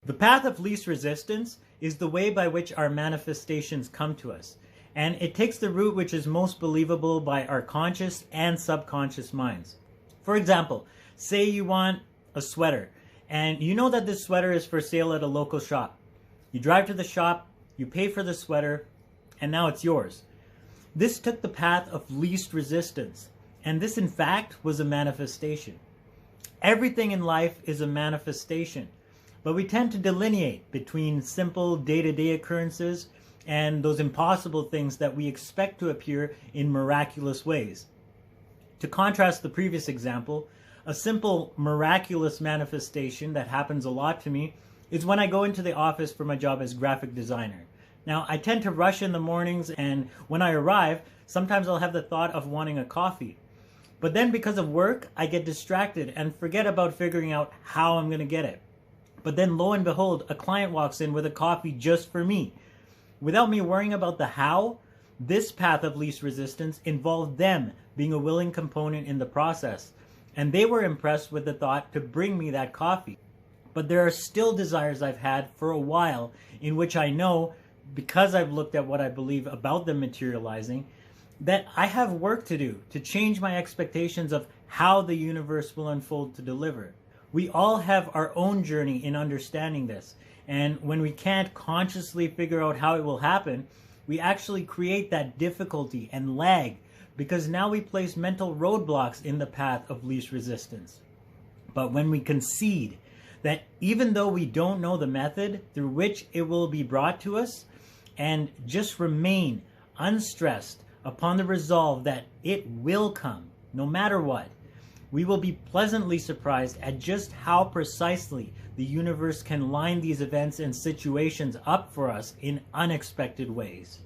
The path of least resistance is the way by which our manifestations come to us, and it takes the route which is most believable by our conscious and subconscious minds. For example, say you want a sweater, and you know that this sweater is for sale at a local shop. You drive to the shop, you pay for the sweater, and now it's yours. This took the path of least resistance, and this in fact was a manifestation. Everything in life is a manifestation, but we tend to delineate between simple day-to-day occurrences and those impossible things that we expect to appear in miraculous ways. To contrast the previous example, a simple miraculous manifestation that happens a lot to me is when I go into the office for my job as graphic designer. Now, I tend to rush in the mornings, and when I arrive, sometimes I'll have the thought of wanting a coffee. But then because of work, I get distracted and forget about figuring out how I'm going to get it. But then lo and behold, a client walks in with a coffee just for me. Without me worrying about the how, this path of least resistance involved them being a willing component in the process. And they were impressed with the thought to bring me that coffee. But there are still desires I've had for a while in which I know, because I've looked at what I believe about them materializing, that I have work to do to change my expectations of how the universe will unfold to deliver. We all have our own journey in understanding this, and when we can't consciously figure out how it will happen, we actually create that difficulty and lag because now we place mental roadblocks in the path of least resistance. But when we concede that even though we don't know the method through which it will be brought to us, and just remain unstressed upon the resolve that it will come, no matter what, we will be pleasantly surprised at just how precisely the universe can line these events and situations up for us in unexpected ways.